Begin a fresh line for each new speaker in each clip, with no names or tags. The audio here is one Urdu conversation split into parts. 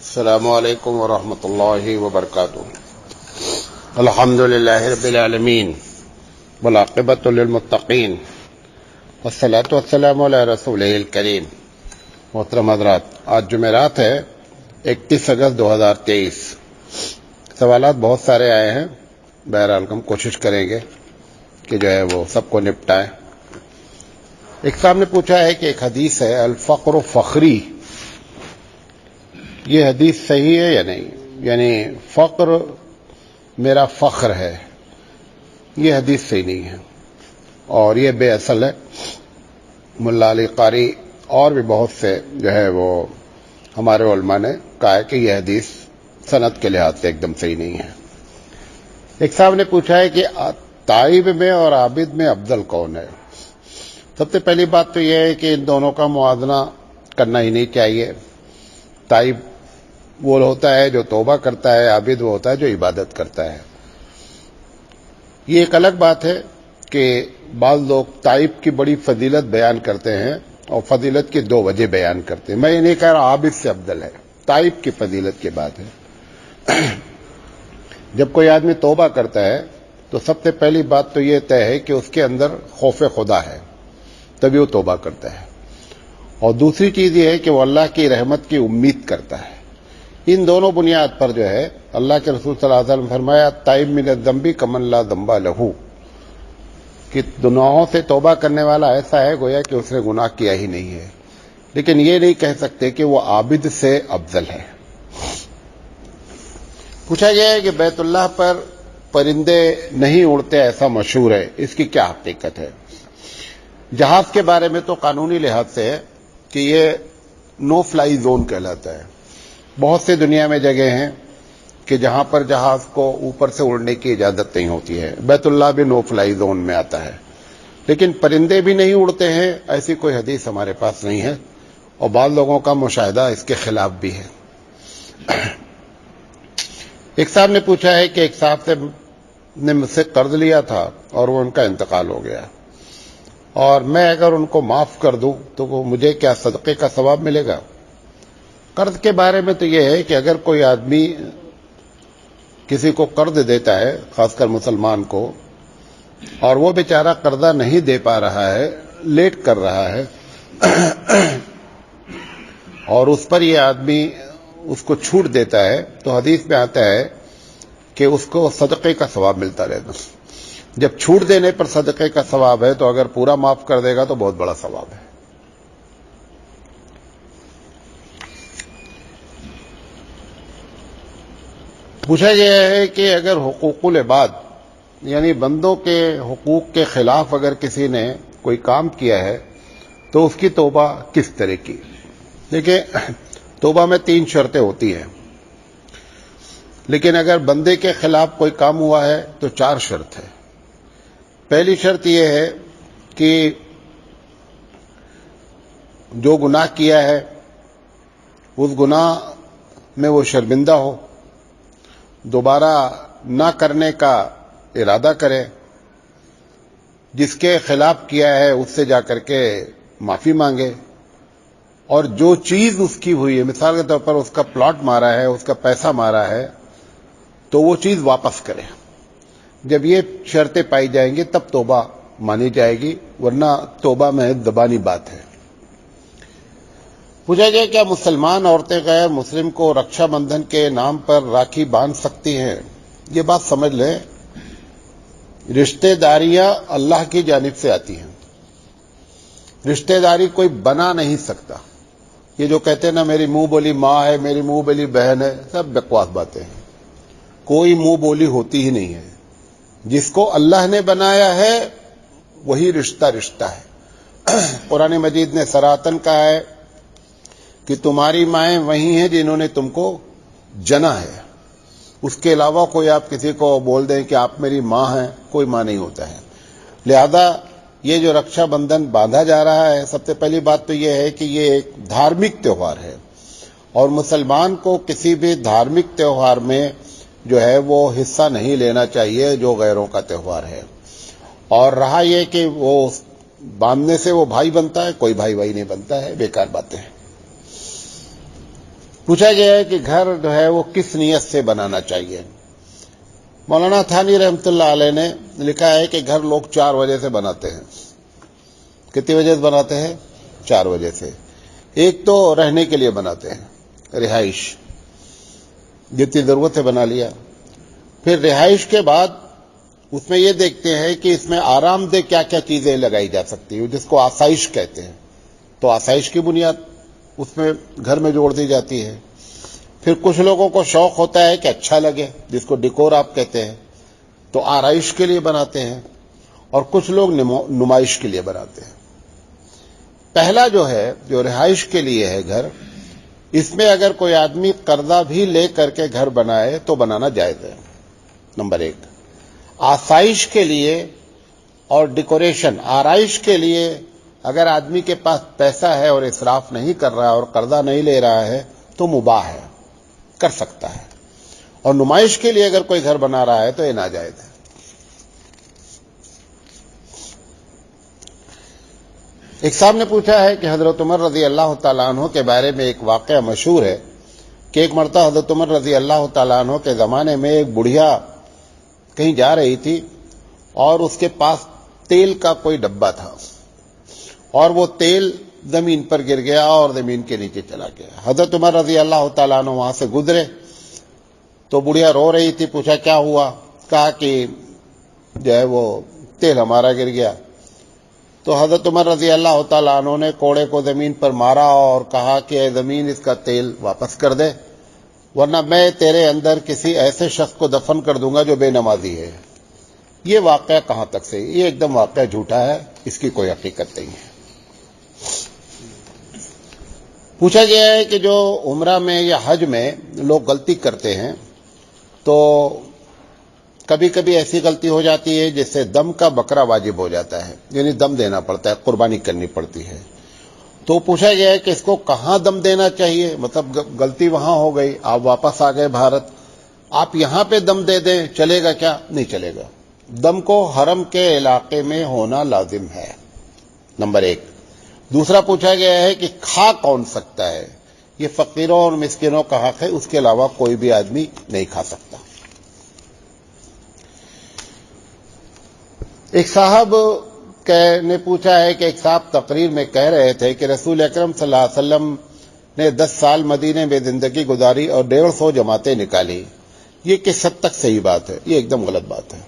السلام علیکم ورحمۃ اللہ وبرکاتہ۔ الحمد للہ رب العالمین والعاقبۃ للمتقین والصلاۃ والسلام علی رسولہ الکریم۔ محترم حضرات، آج جمعرات ہے 31 اگست 2023۔ سوالات بہت سارے آئے ہیں، بہرحال ہم کوشش کریں گے کہ جو ہے وہ سب کو نپٹائیں۔ ایک صاحب نے پوچھا ہے کہ ایک حدیث ہے الفقر فخری، یہ حدیث صحیح ہے یا نہیں؟ یعنی فقر میرا فخر ہے، یہ حدیث صحیح نہیں ہے اور یہ بے اصل ہے۔ ملا علی قاری اور بھی بہت سے جو ہے وہ ہمارے علماء نے کہا ہے کہ یہ حدیث سند کے لحاظ سے ایک دم صحیح نہیں ہے۔ ایک صاحب نے پوچھا ہے کہ تائب میں اور عابد میں افضل کون ہے؟ سب سے پہلی بات تو یہ ہے کہ ان دونوں کا موازنہ کرنا ہی نہیں چاہیے۔ تائب وہ ہوتا ہے جو توبہ کرتا ہے، عابد وہ ہوتا ہے جو عبادت کرتا ہے۔ یہ ایک الگ بات ہے کہ بعض لوگ تائب کی بڑی فضیلت بیان کرتے ہیں اور فضیلت کی دو وجہ بیان کرتے ہیں۔ میں یہ نہیں کہہ رہا عابد سے افضل ہے، تائب کی فضیلت کی بات ہے۔ جب کوئی آدمی توبہ کرتا ہے تو سب سے پہلی بات تو یہ طے ہے کہ اس کے اندر خوف خدا ہے، تبھی وہ توبہ کرتا ہے، اور دوسری چیز یہ ہے کہ وہ اللہ کی رحمت کی امید کرتا ہے۔ ان دونوں بنیاد پر جو ہے اللہ کے رسول صلی اللہ علیہ وسلم فرمایا تائب من الذنب کمن لا ذنب لہ، کہ گناہوں سے توبہ کرنے والا ایسا ہے گویا کہ اس نے گناہ کیا ہی نہیں ہے، لیکن یہ نہیں کہہ سکتے کہ وہ عابد سے افضل ہے۔ پوچھا گیا ہے کہ بیت اللہ پر پرندے نہیں اڑتے ایسا مشہور ہے، اس کی کیا حقیقت ہے؟ جہاز کے بارے میں تو قانونی لحاظ سے ہے کہ یہ نو فلائی زون کہلاتا ہے۔ بہت سے دنیا میں جگہ ہیں کہ جہاں پر جہاز کو اوپر سے اڑنے کی اجازت نہیں ہوتی ہے، بیت اللہ بھی نو فلائی زون میں آتا ہے، لیکن پرندے بھی نہیں اڑتے ہیں ایسی کوئی حدیث ہمارے پاس نہیں ہے، اور بعض لوگوں کا مشاہدہ اس کے خلاف بھی ہے۔ ایک صاحب نے پوچھا ہے کہ ایک صاحب نے مجھ سے قرض لیا تھا اور وہ ان کا انتقال ہو گیا، اور میں اگر ان کو معاف کر دوں تو وہ مجھے کیا صدقے کا ثواب ملے گا؟ قرض کے بارے میں تو یہ ہے کہ اگر کوئی آدمی کسی کو قرض دیتا ہے، خاص کر مسلمان کو، اور وہ بیچارہ قرضہ نہیں دے پا رہا ہے، لیٹ کر رہا ہے، اور اس پر یہ آدمی اس کو چھوٹ دیتا ہے، تو حدیث میں آتا ہے کہ اس کو صدقے کا ثواب ملتا رہتا۔ جب چھوٹ دینے پر صدقے کا ثواب ہے تو اگر پورا معاف کر دے گا تو بہت بڑا ثواب ہے۔ پوچھا گیا ہے کہ اگر حقوق العباد یعنی بندوں کے حقوق کے خلاف اگر کسی نے کوئی کام کیا ہے تو اس کی توبہ کس طرح کی؟ دیکھیں، توبہ میں 3 شرطیں ہوتی ہیں، لیکن اگر بندے کے خلاف کوئی کام ہوا ہے تو 4 شرط ہے۔ پہلی شرط یہ ہے کہ جو گناہ کیا ہے اس گناہ میں وہ شرمندہ ہو، دوبارہ نہ کرنے کا ارادہ کرے، جس کے خلاف کیا ہے اس سے جا کر کے معافی مانگے، اور جو چیز اس کی ہوئی ہے، مثال کے طور پر اس کا پلاٹ مارا ہے، اس کا پیسہ مارا ہے، تو وہ چیز واپس کرے۔ جب یہ شرطیں پائی جائیں گی تب توبہ مانی جائے گی، ورنہ توبہ میں زبانی بات ہے۔ پوچھا گیا کیا مسلمان عورتیں غیر مسلم کو رکشا بندھن کے نام پر راکھی باندھ سکتی ہیں؟ یہ بات سمجھ لیں، رشتہ داریاں اللہ کی جانب سے آتی ہیں، رشتہ داری کوئی بنا نہیں سکتا۔ یہ جو کہتے ہیں نا میری منہ بولی ماں ہے، میری منہ بولی بہن ہے، سب بکواس باتیں ہیں۔ کوئی منہ بولی ہوتی ہی نہیں ہے، جس کو اللہ نے بنایا ہے وہی رشتہ ہے۔ قرآن مجید نے صراحتاً کہا ہے کہ تمہاری مائیں وہی ہیں جنہوں نے تم کو جنا ہے، اس کے علاوہ کوئی آپ کسی کو بول دیں کہ آپ میری ماں ہیں، کوئی ماں نہیں ہوتا ہے۔ لہذا یہ جو رکشا بندھن باندھا جا رہا ہے، سب سے پہلی بات تو یہ ہے کہ یہ ایک دھارمک تہوار ہے، اور مسلمان کو کسی بھی دھارمک تہوار میں جو ہے وہ حصہ نہیں لینا چاہیے جو غیروں کا تہوار ہے۔ اور رہا یہ کہ وہ باندھنے سے وہ بھائی بنتا ہے، کوئی بھائی نہیں بنتا ہے، بیکار باتیں ہیں۔ پوچھا گیا ہے کہ گھر جو ہے وہ کس نیت سے بنانا چاہیے. مولانا تھانی رحمۃ اللہ علیہ نے لکھا ہے کہ گھر لوگ 4 وجہ سے بناتے ہیں. کتنی وجہ سے بناتے ہیں؟ 4 وجہ سے. ایک تو رہنے کے لیے بناتے ہیں, رہائش, جتنی ضرورت ہے بنا لیا. پھر رہائش کے بعد اس میں یہ دیکھتے ہیں کہ اس میں آرام دہ کیا کیا چیزیں لگائی جا سکتی ہیں, جس کو آسائش کہتے ہیں. تو آسائش کی بنیاد اس میں گھر میں جوڑ دی جاتی ہے. پھر کچھ لوگوں کو شوق ہوتا ہے کہ اچھا لگے, جس کو ڈیکور آپ کہتے ہیں, تو آرائش کے لیے بناتے ہیں. اور کچھ لوگ نمائش کے لیے بناتے ہیں. پہلا جو ہے, جو رہائش کے لیے ہے گھر, اس میں اگر کوئی آدمی قرضہ بھی لے کر کے گھر بنائے تو بنانا جائز ہے. نمبر 1. آسائش کے لیے اور ڈیکوریشن, آرائش کے لیے اگر آدمی کے پاس پیسہ ہے اور اسراف نہیں کر رہا ہے اور قرضہ نہیں لے رہا ہے تو مباح ہے, کر سکتا ہے. اور نمائش کے لیے اگر کوئی گھر بنا رہا ہے تو یہ ناجائز ہے. ایک صاحب نے پوچھا ہے کہ حضرت عمر رضی اللہ تعالیٰ عنہ کے بارے میں ایک واقعہ مشہور ہے کہ ایک مرتبہ حضرت عمر رضی اللہ تعالیٰ عنہ کے زمانے میں ایک بڑھیا کہیں جا رہی تھی اور اس کے پاس تیل کا کوئی ڈبہ تھا اور وہ تیل زمین پر گر گیا اور زمین کے نیچے چلا گیا. حضرت عمر رضی اللہ تعالیٰ عنہ وہاں سے گزرے تو بڑھیا رو رہی تھی. پوچھا کیا ہوا؟ کہا کہ جو ہے وہ تیل ہمارا گر گیا. تو حضرت عمر رضی اللہ تعالیٰ عنہ نے کوڑے کو زمین پر مارا اور کہا کہ اے زمین, اس کا تیل واپس کر دے, ورنہ میں تیرے اندر کسی ایسے شخص کو دفن کر دوں گا جو بے نمازی ہے. یہ واقعہ کہاں تک سے؟ یہ ایک دم واقعہ جھوٹا ہے, اس کی کوئی حقیقت نہیں ہے. پوچھا گیا ہے کہ جو عمرہ میں یا حج میں لوگ غلطی کرتے ہیں تو کبھی کبھی ایسی غلطی ہو جاتی ہے جس سے دم کا بکرا واجب ہو جاتا ہے, یعنی دم دینا پڑتا ہے, قربانی کرنی پڑتی ہے. تو پوچھا گیا ہے کہ اس کو کہاں دم دینا چاہیے؟ مطلب غلطی وہاں ہو گئی, آپ واپس آ گئے بھارت, آپ یہاں پہ دم دے دیں, چلے گا کیا؟ نہیں چلے گا. دم کو حرم کے علاقے میں ہونا لازم ہے. نمبر 1. دوسرا پوچھا گیا ہے کہ کھا کون سکتا ہے؟ یہ فقیروں اور مسکینوں کا حق ہے, اس کے علاوہ کوئی بھی آدمی نہیں کھا سکتا. ایک صاحب نے پوچھا ہے کہ ایک صاحب تقریر میں کہہ رہے تھے کہ رسول اکرم صلی اللہ علیہ وسلم نے 10 سال مدینے میں زندگی گزاری اور 150 جماعتیں نکالی. یہ کس حد تک صحیح بات ہے؟ یہ ایک دم غلط بات ہے.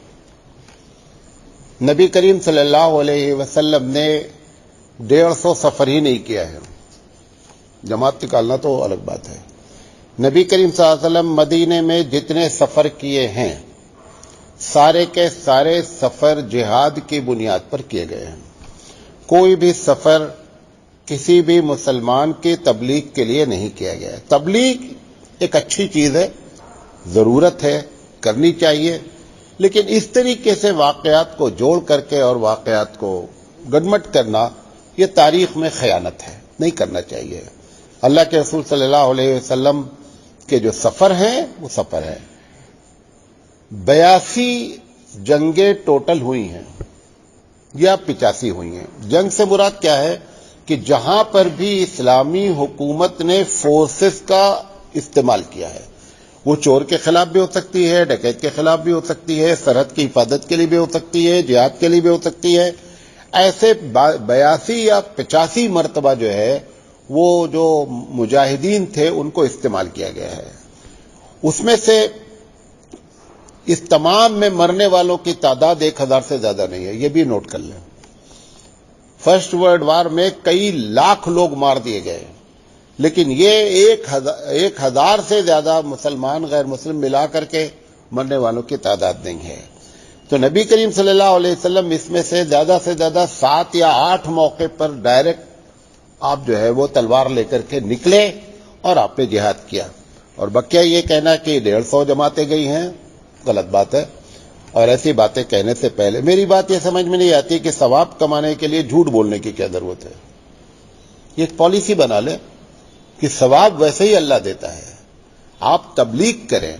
نبی کریم صلی اللہ علیہ وسلم نے 150 سفر ہی نہیں کیا ہے, جماعت نکالنا تو الگ بات ہے. نبی کریم صلی اللہ علیہ وسلم مدینے میں جتنے سفر کیے ہیں سارے کے سارے سفر جہاد کی بنیاد پر کیے گئے ہیں. کوئی بھی سفر کسی بھی مسلمان کی تبلیغ کے لیے نہیں کیا گیا ہے. تبلیغ ایک اچھی چیز ہے, ضرورت ہے, کرنی چاہیے, لیکن اس طریقے سے واقعات کو جوڑ کر کے اور واقعات کو گڈمٹ کرنا یہ تاریخ میں خیانت ہے, نہیں کرنا چاہیے. اللہ کے رسول صلی اللہ علیہ وسلم کے جو سفر ہیں وہ سفر ہے. 82 جنگیں ٹوٹل ہوئی ہیں یا 85 ہوئی ہیں. جنگ سے مراد کیا ہے کہ جہاں پر بھی اسلامی حکومت نے فورسز کا استعمال کیا ہے, وہ چور کے خلاف بھی ہو سکتی ہے, ڈکیت کے خلاف بھی ہو سکتی ہے, سرحد کی حفاظت کے لیے بھی ہو سکتی ہے, جہاد کے لیے بھی ہو سکتی ہے. ایسے 82 یا 85 مرتبہ جو ہے وہ جو مجاہدین تھے ان کو استعمال کیا گیا ہے. اس میں سے اس تمام میں مرنے والوں کی تعداد 1000 سے زیادہ نہیں ہے, یہ بھی نوٹ کر لیں. فرسٹ ورلڈ وار میں کئی لاکھ لوگ مار دیے گئے, لیکن یہ 1000 سے زیادہ مسلمان غیر مسلم ملا کر کے مرنے والوں کی تعداد نہیں ہے. تو نبی کریم صلی اللہ علیہ وسلم اس میں سے زیادہ 7 یا 8 موقع پر ڈائریکٹ آپ جو ہے وہ تلوار لے کر کے نکلے اور آپ نے جہاد کیا. اور بقیہ یہ کہنا کہ 150 جماعتیں گئی ہیں, غلط بات ہے. اور ایسی باتیں کہنے سے پہلے میری بات یہ سمجھ میں نہیں آتی کہ ثواب کمانے کے لیے جھوٹ بولنے کی کیا ضرورت ہے. یہ ایک پالیسی بنا لے کہ ثواب ویسے ہی اللہ دیتا ہے, آپ تبلیغ کریں,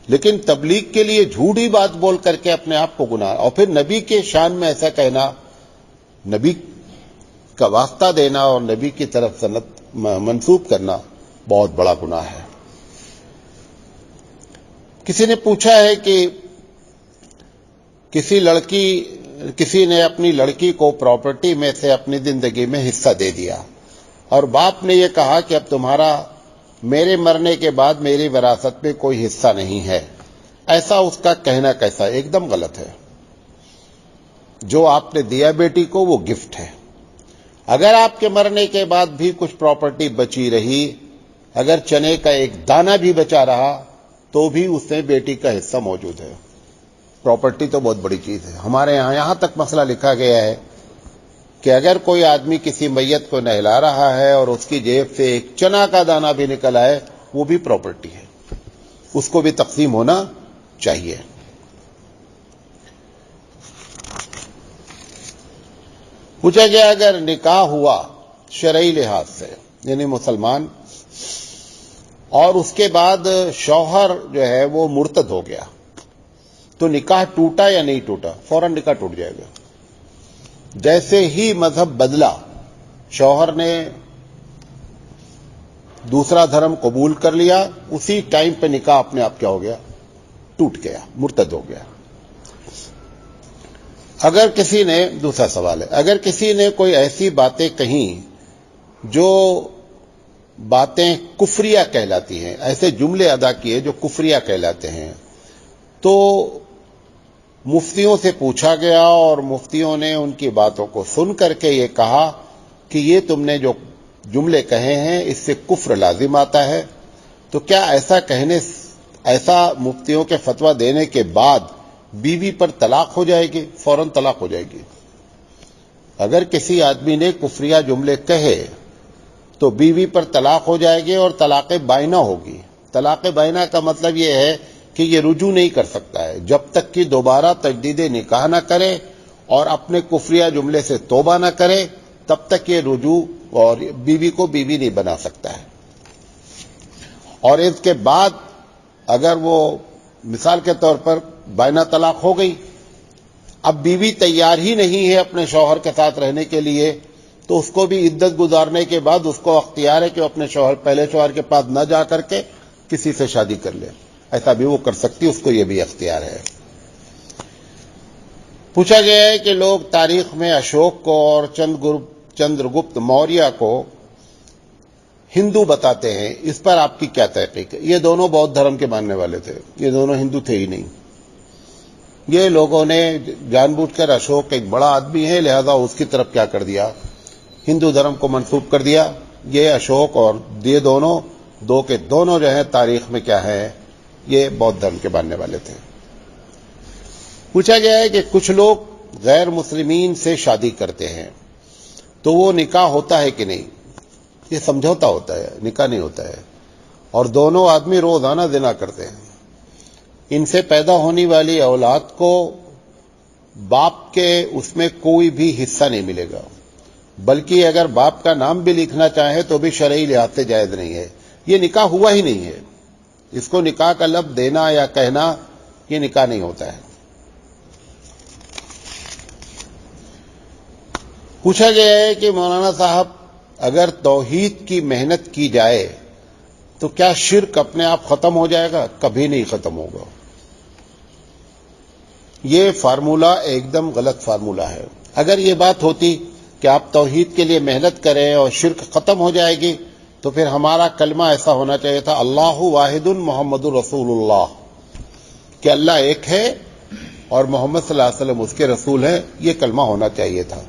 لیکن تبلیغ کے لیے جھوٹی بات بول کر کے اپنے آپ کو گناہ, اور پھر نبی کے شان میں ایسا کہنا, نبی کا واسطہ دینا اور نبی کی طرف سنت منسوب کرنا بہت بڑا گناہ ہے۔ کسی نے پوچھا ہے کہ کسی نے اپنی لڑکی کو پراپرٹی میں سے اپنی زندگی میں حصہ دے دیا اور باپ نے یہ کہا کہ اب تمہارا میرے مرنے کے بعد میری وراثت میں کوئی حصہ نہیں ہے، ایسا اس کا کہنا کیسا؟ ایک دم غلط ہے۔ جو آپ نے دیا بیٹی کو وہ گفٹ ہے۔ اگر آپ کے مرنے کے بعد بھی کچھ پراپرٹی بچی رہی، اگر چنے کا ایک دانہ بھی بچا رہا تو بھی اس میں بیٹی کا حصہ موجود ہے۔ پراپرٹی تو بہت بڑی چیز ہے۔ ہمارے یہاں تک مسئلہ لکھا گیا ہے کہ اگر کوئی آدمی کسی میت کو نہلا رہا ہے اور اس کی جیب سے ایک چنا کا دانہ بھی نکل آئے وہ بھی پراپرٹی ہے، اس کو بھی تقسیم ہونا چاہیے۔ پوچھا گیا اگر نکاح ہوا شرعی لحاظ سے، یعنی مسلمان، اور اس کے بعد شوہر جو ہے وہ مرتد ہو گیا تو نکاح ٹوٹا یا نہیں ٹوٹا؟ فوراً نکاح ٹوٹ جائے گا۔ جیسے ہی مذہب بدلا، شوہر نے دوسرا دھرم قبول کر لیا، اسی ٹائم پہ نکاح اپنے آپ کیا ہو گیا؟ ٹوٹ گیا، مرتد ہو گیا۔ اگر کسی نے، دوسرا سوال ہے، اگر کسی نے کوئی ایسی باتیں کہیں جو باتیں کفریہ کہلاتی ہیں، ایسے جملے ادا کیے جو کفریہ کہلاتے ہیں، تو مفتیوں سے پوچھا گیا اور مفتیوں نے ان کی باتوں کو سن کر کے یہ کہا کہ یہ تم نے جو جملے کہے ہیں اس سے کفر لازم آتا ہے، تو کیا ایسا مفتیوں کے فتویٰ دینے کے بعد بیوی پر طلاق ہو جائے گی؟ فوراً طلاق ہو جائے گی۔ اگر کسی آدمی نے کفریہ جملے کہے تو بیوی پر طلاق ہو جائے گی اور طلاق بائنہ ہوگی۔ طلاق بائنہ کا مطلب یہ ہے کہ یہ رجوع نہیں کر سکتا ہے جب تک کہ دوبارہ تجدید نکاح نہ کرے اور اپنے کفریہ جملے سے توبہ نہ کرے، تب تک یہ رجوع اور بیوی کو بیوی نہیں بنا سکتا ہے۔ اور اس کے بعد اگر وہ مثال کے طور پر بائنہ طلاق ہو گئی، اب بیوی تیار ہی نہیں ہے اپنے شوہر کے ساتھ رہنے کے لیے، تو اس کو بھی عدت گزارنے کے بعد اس کو اختیار ہے کہ وہ اپنے پہلے شوہر کے پاس نہ جا کر کے کسی سے شادی کر لے۔ ایسا بھی وہ کر سکتی، اس کو یہ بھی اختیار ہے۔ پوچھا گیا ہے کہ لوگ تاریخ میں اشوک کو اور چندرگپت موریہ کو ہندو بتاتے ہیں، اس پر آپ کی کیا تحقیق ہے؟ یہ دونوں بودھ دھرم کے ماننے والے تھے، یہ دونوں ہندو تھے ہی نہیں۔ یہ لوگوں نے جان بوجھ کر اشوک ایک بڑا آدمی ہے لہذا اس کی طرف کیا کر دیا؟ ہندو دھرم کو منسوب کر دیا۔ یہ اشوک اور یہ دو کے دونوں جو ہیں تاریخ میں کیا ہے؟ یہ بودھ دھرم کے ماننے والے تھے۔ پوچھا گیا ہے کہ کچھ لوگ غیر مسلمین سے شادی کرتے ہیں تو وہ نکاح ہوتا ہے کہ نہیں؟ یہ سمجھوتا ہوتا ہے، نکاح نہیں ہوتا ہے۔ اور دونوں آدمی روزانہ زنا کرتے ہیں، ان سے پیدا ہونے والی اولاد کو باپ کے اس میں کوئی بھی حصہ نہیں ملے گا، بلکہ اگر باپ کا نام بھی لکھنا چاہے تو بھی شرعی لحاظ سے جائز نہیں ہے۔ یہ نکاح ہوا ہی نہیں ہے، اس کو نکاح کا لفظ دینا یا کہنا یہ نکاح نہیں ہوتا ہے۔ پوچھا گیا ہے کہ مولانا صاحب اگر توحید کی محنت کی جائے تو کیا شرک اپنے آپ ختم ہو جائے گا؟ کبھی نہیں ختم ہوگا۔ یہ فارمولہ ایک دم غلط فارمولہ ہے۔ اگر یہ بات ہوتی کہ آپ توحید کے لیے محنت کریں اور شرک ختم ہو جائے گی تو پھر ہمارا کلمہ ایسا ہونا چاہیے تھا، اللہ واحد محمد رسول اللہ، کہ اللہ ایک ہے اور محمد صلی اللہ علیہ وسلم اس کے رسول ہیں، یہ کلمہ ہونا چاہیے تھا۔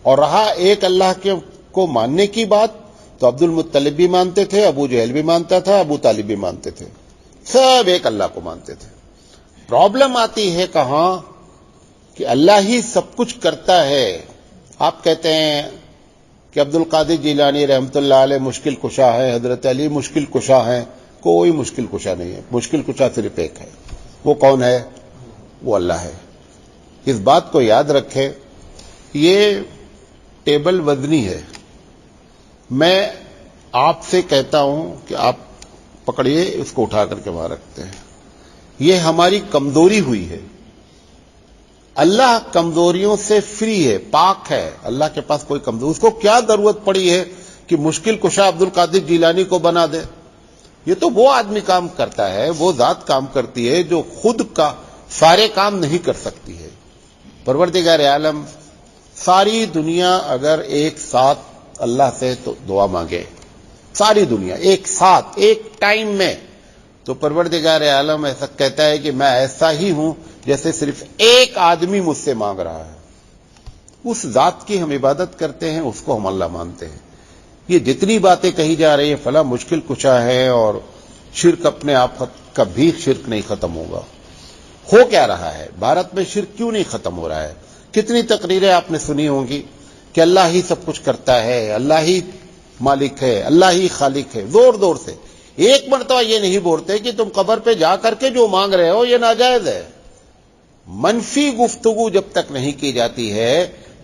اور رہا ایک اللہ کو ماننے کی بات، تو عبد المطلب بھی مانتے تھے، ابو جہل بھی مانتا تھا، ابو طالب بھی مانتے تھے، سب ایک اللہ کو مانتے تھے۔ پرابلم آتی ہے کہاں؟ کہ اللہ ہی سب کچھ کرتا ہے۔ آپ کہتے ہیں کہ عبد القادر جیلانی رحمۃ اللہ علیہ مشکل کشا ہے، حضرت علی مشکل کشا ہیں۔ کوئی مشکل کشا نہیں ہے، مشکل کشا صرف ایک ہے۔ وہ کون ہے؟ وہ اللہ ہے۔ اس بات کو یاد رکھے، یہ ٹیبل وزنی ہے۔ میں آپ سے کہتا ہوں کہ آپ پکڑیے اس کو، اٹھا کر کے وہاں رکھتے ہیں۔ یہ ہماری کمزوری ہوئی ہے۔ اللہ کمزوریوں سے فری ہے، پاک ہے، اللہ کے پاس کوئی کمزوری، اس کو کیا ضرورت پڑی ہے کہ مشکل کشا عبد القادر جیلانی کو بنا دے. یہ تو وہ آدمی کام کرتا ہے، وہ ذات کام کرتی ہے جو خود کا سارے کام نہیں کر سکتی ہے. پروردگار عالم ساری دنیا اگر ایک ساتھ اللہ سے تو دعا مانگے، ساری دنیا ایک ساتھ ایک ٹائم میں، تو پروردگار عالم ایسا کہتا ہے کہ میں ایسا ہی ہوں جیسے صرف ایک آدمی مجھ سے مانگ رہا ہے. اس ذات کی ہم عبادت کرتے ہیں، اس کو ہم اللہ مانتے ہیں. یہ جتنی باتیں کہی جا رہی ہیں فلاں مشکل کشا ہے اور شرک اپنے آپ کبھی شرک نہیں ختم ہوگا. ہو کیا رہا ہے بھارت میں؟ شرک کیوں نہیں ختم ہو رہا ہے؟ کتنی تقریریں آپ نے سنی ہوں گی کہ اللہ ہی سب کچھ کرتا ہے، اللہ ہی مالک ہے، اللہ ہی خالق ہے. زور زور سے ایک مرتبہ یہ نہیں بولتے کہ تم قبر پہ جا کر کے جو مانگ رہے ہو یہ ناجائز ہے. منفی گفتگو جب تک نہیں کی جاتی ہے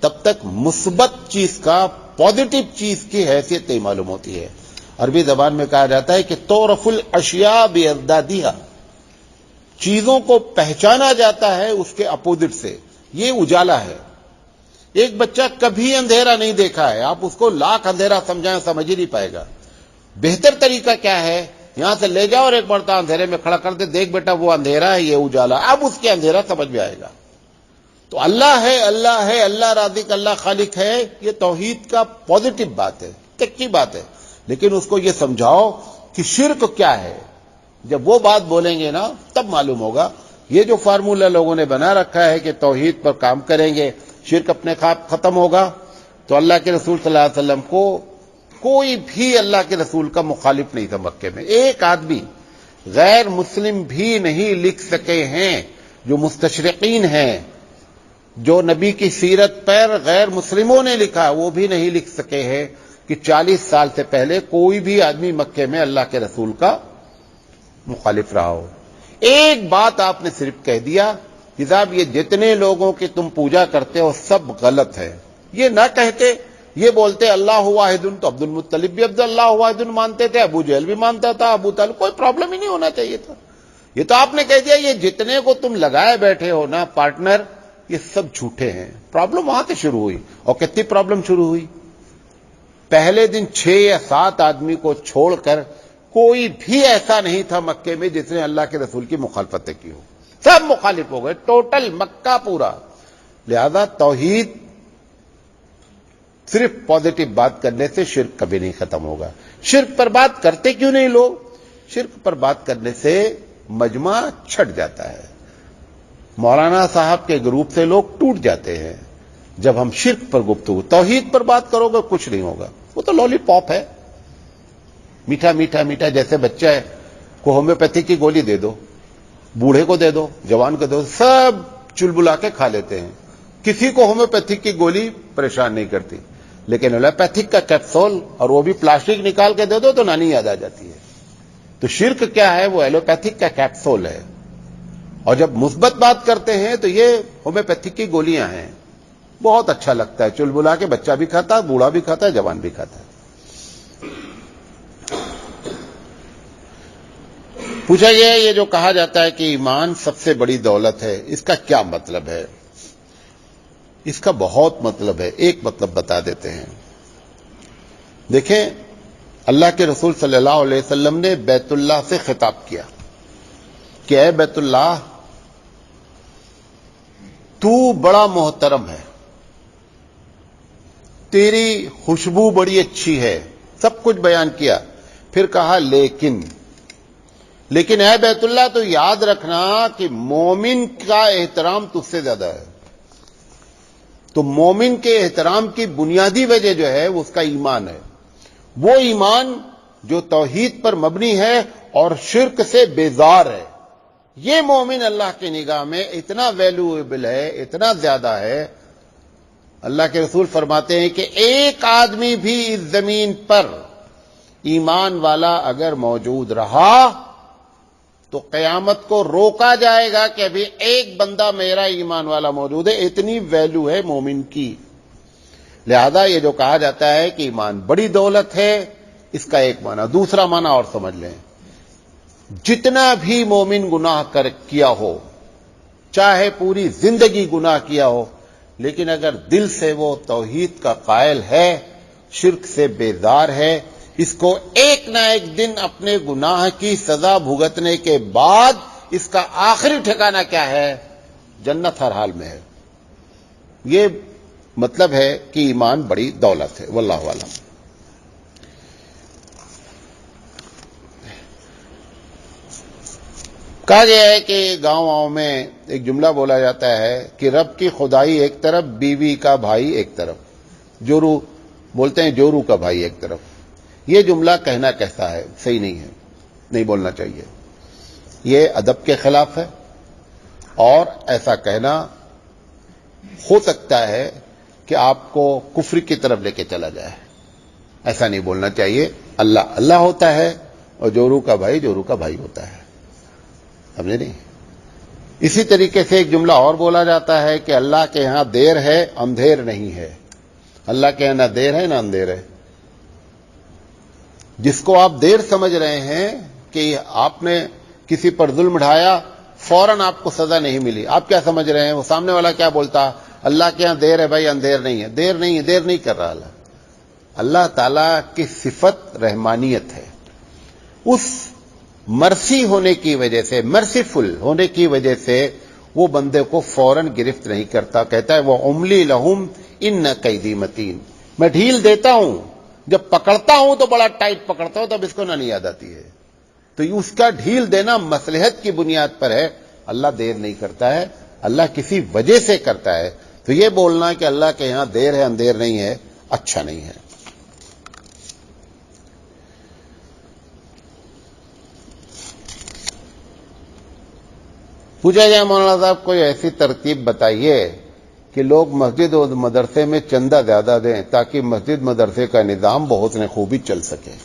تب تک مثبت چیز کا، پازیٹو چیز کی حیثیت نہیں معلوم ہوتی ہے. عربی زبان میں کہا جاتا ہے کہ تعرف الاشیاء باضدادها، چیزوں کو پہچانا جاتا ہے اس کے اپوزٹ سے. یہ اجالا ہے. ایک بچہ کبھی اندھیرا نہیں دیکھا ہے، آپ اس کو لاکھ اندھیرا سمجھائیں سمجھ ہی نہیں پائے گا. بہتر طریقہ کیا ہے؟ یہاں سے لے جاؤ اور ایک مرتبہ اندھیرے میں کھڑا کر دے، دیکھ بیٹا وہ اندھیرا ہے یہ اجالا، اب اس کے اندھیرا سمجھ میں آئے گا. تو اللہ ہے، اللہ ہے، اللہ رازق، اللہ خالق ہے، یہ توحید کا پازیٹو بات ہے، تکی بات ہے. لیکن اس کو یہ سمجھاؤ کہ شرک کیا ہے. جب وہ بات بولیں گے نا تب معلوم ہوگا. یہ جو فارمولہ لوگوں نے بنا رکھا ہے کہ توحید پر کام کریں گے شرک اپنے آپ ختم ہوگا، تو اللہ کے رسول صلی اللہ علیہ وسلم کو کوئی بھی اللہ کے رسول کا مخالف نہیں تھا. مکے میں ایک آدمی غیر مسلم بھی نہیں لکھ سکے ہیں، جو مستشرقین ہیں، جو نبی کی سیرت پر غیر مسلموں نے لکھا وہ بھی نہیں لکھ سکے ہیں کہ 40 سال سے پہلے کوئی بھی آدمی مکے میں اللہ کے رسول کا مخالف رہا ہو. ایک بات آپ نے صرف کہہ دیا کہ صاحب یہ جتنے لوگوں کی تم پوجا کرتے ہو سب غلط ہے. یہ نہ کہتے، یہ بولتے اللہ واحد، تو عبد المطلب بھی اللہ واحد مانتے تھے، ابو جہل بھی مانتا تھا، ابو طالب، کوئی پرابلم ہی نہیں ہونا چاہیے تھا. یہ تو آپ نے کہہ دیا یہ جتنے کو تم لگائے بیٹھے ہو نا پارٹنر، یہ سب جھوٹے ہیں. پرابلم وہاں سے شروع ہوئی. اور کتنی پرابلم شروع ہوئی؟ پہلے دن 6 یا 7 آدمی کو چھوڑ کر کوئی بھی ایسا نہیں تھا مکے میں جس نے اللہ کے رسول کی مخالفتیں کی ہو. سب مخالف ہو گئے، ٹوٹل مکہ پورا. لہذا توحید صرف پازیٹو بات کرنے سے شرک کبھی نہیں ختم ہوگا. شرک پر بات کرتے کیوں نہیں لوگ؟ شرک پر بات کرنے سے مجمع چھٹ جاتا ہے. مولانا صاحب کے گروپ سے لوگ ٹوٹ جاتے ہیں. جب ہم شرک پر گفتگو، توحید پر بات کرو گے کچھ نہیں ہوگا. وہ تو لولی پاپ ہے، میٹھا میٹھا میٹھا. جیسے بچہ ہے کو ہومیوپیتھی کی گولی دے دو، بوڑھے کو دے دو، جوان کو دے دو، سب چلبلا کے کھا لیتے ہیں. کسی کو ہومیوپیتھک کی گولی پریشان نہیں کرتی، لیکن ایلوپیتھک کا کیپسول اور وہ بھی پلاسٹک نکال کے دے دو تو نانی یاد آ جاتی ہے. تو شرک کیا ہے؟ وہ ایلوپیتھک کا کیپسول ہے. اور جب مثبت بات کرتے ہیں تو یہ ہومیوپیتھک کی گولیاں ہیں. بہت اچھا لگتا ہے، چلبلا کے بچہ بھی کھاتا ہے، بوڑھا بھی کھاتا ہے، جوان بھی کھاتا ہے. پوچھا گیا یہ جو کہا جاتا ہے کہ ایمان سب سے بڑی دولت ہے، اس کا کیا مطلب ہے؟ اس کا بہت مطلب ہے. ایک مطلب بتا دیتے ہیں. دیکھیں، اللہ کے رسول صلی اللہ علیہ وسلم نے بیت اللہ سے خطاب کیا کہ اے بیت اللہ، تو بڑا محترم ہے، تیری خوشبو بڑی اچھی ہے، سب کچھ بیان کیا. پھر کہا لیکن اے بیت اللہ تو یاد رکھنا کہ مومن کا احترام تجھ سے زیادہ ہے. تو مومن کے احترام کی بنیادی وجہ جو ہے وہ اس کا ایمان ہے. وہ ایمان جو توحید پر مبنی ہے اور شرک سے بیزار ہے. یہ مومن اللہ کی نگاہ میں اتنا ویلیویبل ہے، اتنا زیادہ ہے. اللہ کے رسول فرماتے ہیں کہ ایک آدمی بھی اس زمین پر ایمان والا اگر موجود رہا تو قیامت کو روکا جائے گا کہ ابھی ایک بندہ میرا ایمان والا موجود ہے. اتنی ویلیو ہے مومن کی. لہذا یہ جو کہا جاتا ہے کہ ایمان بڑی دولت ہے، اس کا ایک معنی. دوسرا معنی اور سمجھ لیں، جتنا بھی مومن گناہ کیا ہو، چاہے پوری زندگی گناہ کیا ہو، لیکن اگر دل سے وہ توحید کا قائل ہے، شرک سے بیزار ہے، اس کو ایک نہ ایک دن اپنے گناہ کی سزا بھگتنے کے بعد اس کا آخری ٹھکانہ کیا ہے؟ جنت ہر حال میں ہے۔ یہ مطلب ہے کہ ایمان بڑی دولت ہے۔ واللہ اعلم۔ کہا گیا ہے کہ گاؤں میں ایک جملہ بولا جاتا ہے کہ رب کی خدائی ایک طرف، بیوی کا بھائی ایک طرف، جورو بولتے ہیں، جورو کا بھائی ایک طرف۔ یہ جملہ کہنا کیسا ہے؟ صحیح نہیں ہے، نہیں بولنا چاہیے، یہ ادب کے خلاف ہے، اور ایسا کہنا ہو سکتا ہے کہ آپ کو کفر کی طرف لے کے چلا جائے۔ ایسا نہیں بولنا چاہیے۔ اللہ اللہ ہوتا ہے اور جورو کا بھائی جورو کا بھائی ہوتا ہے، سمجھے نہیں؟ اسی طریقے سے ایک جملہ اور بولا جاتا ہے کہ اللہ کے ہاں دیر ہے، اندھیر نہیں ہے۔ اللہ کے ہاں نہ دیر ہے نہ اندھیر ہے۔ جس کو آپ دیر سمجھ رہے ہیں کہ آپ نے کسی پر ظلم ڈھایا، فوراً آپ کو سزا نہیں ملی، آپ کیا سمجھ رہے ہیں؟ وہ سامنے والا کیا بولتا؟ اللہ کے ہاں دیر ہے بھائی، اندھیر نہیں ہے۔ دیر نہیں ہے، دیر نہیں کر رہا اللہ۔ اللہ تعالیٰ کی صفت رحمانیت ہے، اس مرسی ہونے کی وجہ سے، مرسیفل ہونے کی وجہ سے وہ بندے کو فوراً گرفت نہیں کرتا۔ کہتا ہے وہ املی لہم ان قیدی متین، میں ڈھیل دیتا ہوں، جب پکڑتا ہوں تو بڑا ٹائٹ پکڑتا ہوں، تب اس کو نہ نہیں یاد آتی ہے۔ تو اس کا ڈھیل دینا مصلحت کی بنیاد پر ہے۔ اللہ دیر نہیں کرتا ہے، اللہ کسی وجہ سے کرتا ہے۔ تو یہ بولنا کہ اللہ کے یہاں دیر ہے اندھیر نہیں ہے، اچھا نہیں ہے۔ پوچھا جائے مولانا صاحب کوئی ایسی ترتیب بتائیے کہ لوگ مسجد اور مدرسے میں چندہ زیادہ دیں تاکہ مسجد مدرسے کا نظام بہت خوبی چل سکے۔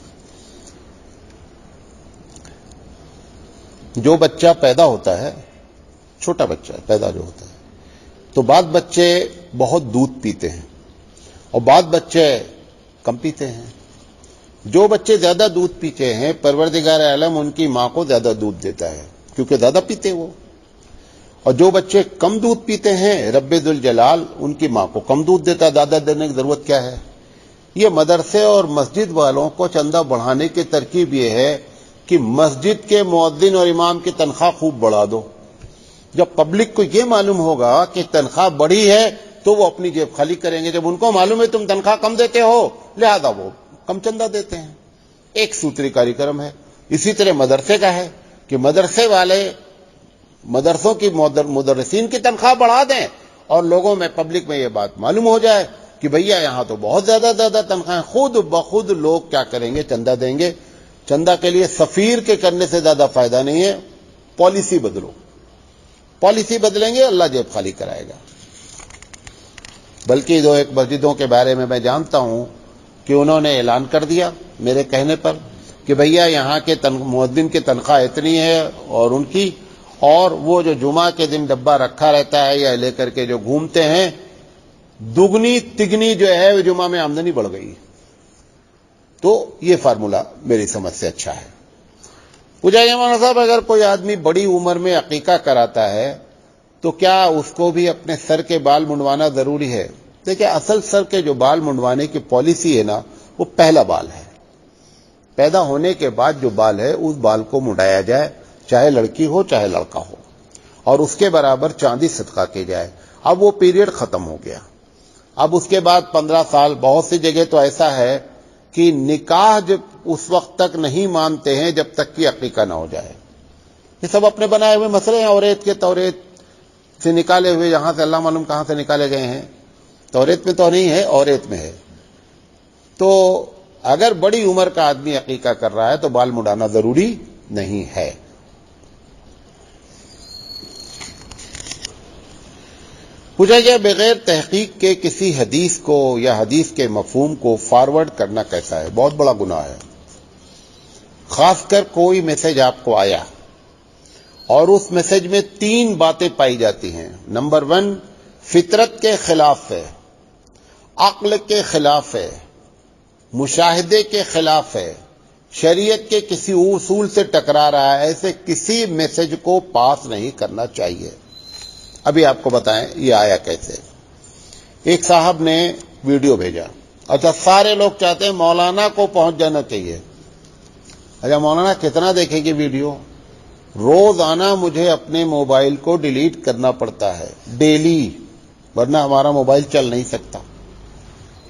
جو بچہ پیدا ہوتا ہے، چھوٹا بچہ پیدا جو ہوتا ہے، تو بعض بچے بہت دودھ پیتے ہیں اور بعض بچے کم پیتے ہیں۔ جو بچے زیادہ دودھ پیتے ہیں، پروردگار عالم ان کی ماں کو زیادہ دودھ دیتا ہے کیونکہ زیادہ پیتے وہ، اور جو بچے کم دودھ پیتے ہیں، رب ذوالجلال ان کی ماں کو کم دودھ دیتا ہے۔ زیادہ دینے کی ضرورت کیا ہے؟ یہ مدرسے اور مسجد والوں کو چندہ بڑھانے کی ترکیب یہ ہے کہ مسجد کے مؤذن اور امام کی تنخواہ خوب بڑھا دو۔ جب پبلک کو یہ معلوم ہوگا کہ تنخواہ بڑھی ہے تو وہ اپنی جیب خالی کریں گے۔ جب ان کو معلوم ہے تم تنخواہ کم دیتے ہو، لہذا وہ کم چندہ دیتے ہیں۔ ایک سوتری کاریکرم ہے۔ اسی طرح مدرسے کا ہے کہ مدرسے والے مدرسوں کی مدرسین کی تنخواہ بڑھا دیں اور لوگوں میں، پبلک میں یہ بات معلوم ہو جائے کہ بھیا یہاں تو بہت زیادہ تنخواہیں، خود بخود لوگ کیا کریں گے؟ چندہ دیں گے۔ چندہ کے لیے سفیر کے کرنے سے زیادہ فائدہ نہیں ہے، پالیسی بدلو، پالیسی بدلیں گے اللہ جیب خالی کرائے گا۔ بلکہ دو ایک مسجدوں کے بارے میں جانتا ہوں کہ انہوں نے اعلان کر دیا میرے کہنے پر کہ بھیا یہاں کے مؤذن کی تنخواہ اتنی ہے اور ان کی، اور وہ جو جمعہ کے دن ڈبہ رکھا رہتا ہے یا لے کر کے جو گھومتے ہیں، دگنی تگنی جو ہے وہ جمعہ میں آمدنی بڑھ گئی۔ تو یہ فارمولا میری سمجھ سے اچھا ہے۔ پوچھا گیا مولانا صاحب اگر کوئی آدمی بڑی عمر میں عقیقہ کراتا ہے تو کیا اس کو بھی اپنے سر کے بال منڈوانا ضروری ہے؟ دیکھیں، اصل سر کے جو بال منڈوانے کی پالیسی ہے نا، وہ پہلا بال ہے۔ پیدا ہونے کے بعد جو بال ہے اس بال کو منڈایا جائے، چاہے لڑکی ہو چاہے لڑکا ہو، اور اس کے برابر چاندی صدقہ کی جائے۔ اب وہ پیریڈ ختم ہو گیا، اب اس کے بعد 15 سال، بہت سی جگہ تو ایسا ہے کہ نکاح جب اس وقت تک نہیں مانتے ہیں جب تک کہ عقیقہ نہ ہو جائے۔ یہ سب اپنے بنائے ہوئے مسئلے ہیں، اوریت کے توریت سے نکالے ہوئے، یہاں سے اللہ معلوم کہاں سے نکالے گئے ہیں۔ توریت میں تو نہیں ہے، اوریت میں ہے۔ تو اگر بڑی عمر کا آدمی عقیقہ کر رہا ہے تو بال مڈانا ضروری نہیں ہے۔ پوچھا گیا بغیر تحقیق کے کسی حدیث کو یا حدیث کے مفہوم کو فارورڈ کرنا کیسا ہے؟ بہت بڑا گناہ ہے۔ خاص کر کوئی میسج آپ کو آیا اور اس میسج میں 3 باتیں پائی جاتی ہیں۔ نمبر 1، فطرت کے خلاف ہے، عقل کے خلاف ہے، مشاہدے کے خلاف ہے، شریعت کے کسی اصول سے ٹکرا رہا ہے، ایسے کسی میسج کو پاس نہیں کرنا چاہیے۔ ابھی آپ کو بتائیں یہ آیا کیسے۔ ایک صاحب نے ویڈیو بھیجا اچھا سارے لوگ چاہتے ہیں مولانا کو پہنچ جانا چاہیے. اچھا مولانا کتنا دیکھے گی ویڈیو؟ روزانہ مجھے اپنے موبائل کو ڈیلیٹ کرنا پڑتا ہے ڈیلی، ورنہ ہمارا موبائل چل نہیں سکتا.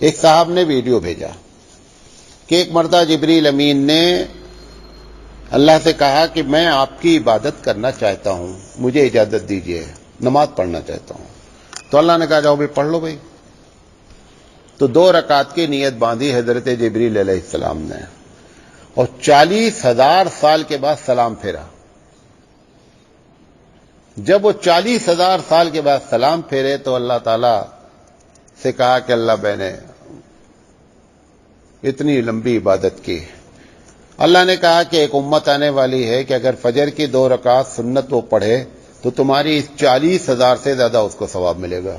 ایک صاحب نے ویڈیو بھیجا کہ ایک مرتبہ جبریل امین نے اللہ سے کہا کہ میں آپ کی عبادت کرنا چاہتا ہوں، مجھے اجازت دیجیے، نماز پڑھنا چاہتا ہوں. تو اللہ نے کہا جاؤ بھائی پڑھ لو بھائی. تو 2 رکعت کی نیت باندھی حضرت جبریل علیہ السلام نے، اور 40,000 سال کے بعد سلام پھیرا. جب وہ 40,000 سال کے بعد سلام پھیرے تو اللہ تعالی سے کہا کہ اللہ میں نے اتنی لمبی عبادت کی. اللہ نے کہا کہ ایک امت آنے والی ہے کہ اگر فجر کی 2 رکعت سنت وہ پڑھے تو تمہاری اس 40,000 سے زیادہ اس کو ثواب ملے گا.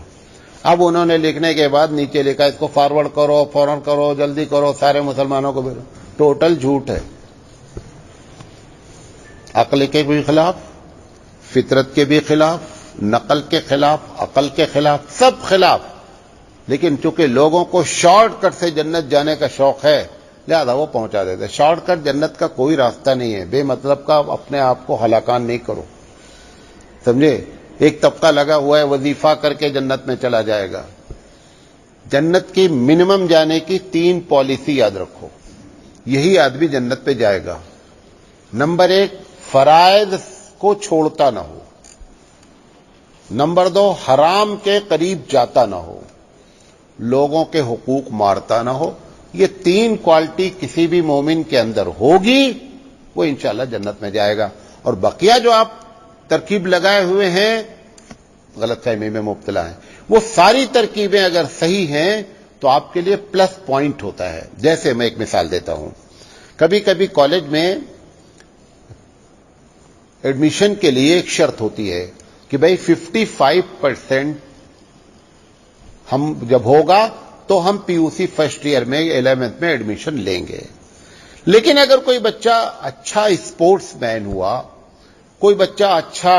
اب انہوں نے لکھنے کے بعد نیچے لکھا اس کو فارورڈ کرو، فوراً کرو، جلدی کرو، سارے مسلمانوں کو بھیجو. ٹوٹل جھوٹ ہے، عقل کے بھی خلاف، فطرت کے بھی خلاف، نقل کے خلاف، عقل کے خلاف، سب خلاف. لیکن چونکہ لوگوں کو شارٹ کٹ سے جنت جانے کا شوق ہے لہذا وہ پہنچا دیتے. شارٹ کٹ جنت کا کوئی راستہ نہیں ہے. بے مطلب کا اپنے آپ کو ہلاکان نہیں کرو، سمجھے. ایک طبقہ لگا ہوا ہے وظیفہ کر کے جنت میں چلا جائے گا. جنت کی منیمم جانے کی 3 پالیسی یاد رکھو، یہی آدمی جنت پہ جائے گا. نمبر 1 فرائض کو چھوڑتا نہ ہو. نمبر 2 حرام کے قریب جاتا نہ ہو. لوگوں کے حقوق مارتا نہ ہو. یہ 3 کوالٹی کسی بھی مومن کے اندر ہوگی وہ انشاءاللہ جنت میں جائے گا. اور بقیہ جو آپ ترکیب لگائے ہوئے ہیں غلط فہمی میں مبتلا ہیں، وہ ساری ترکیبیں اگر صحیح ہیں تو آپ کے لیے پلس پوائنٹ ہوتا ہے. جیسے میں ایک مثال دیتا ہوں، کبھی کبھی کالج میں ایڈمیشن کے لیے ایک شرط ہوتی ہے کہ بھئی 55% ہم جب ہوگا تو ہم پی یو سی فرسٹ ایئر میں 11th میں ایڈمیشن لیں گے. لیکن اگر کوئی بچہ اچھا اسپورٹس مین ہوا، کوئی بچہ اچھا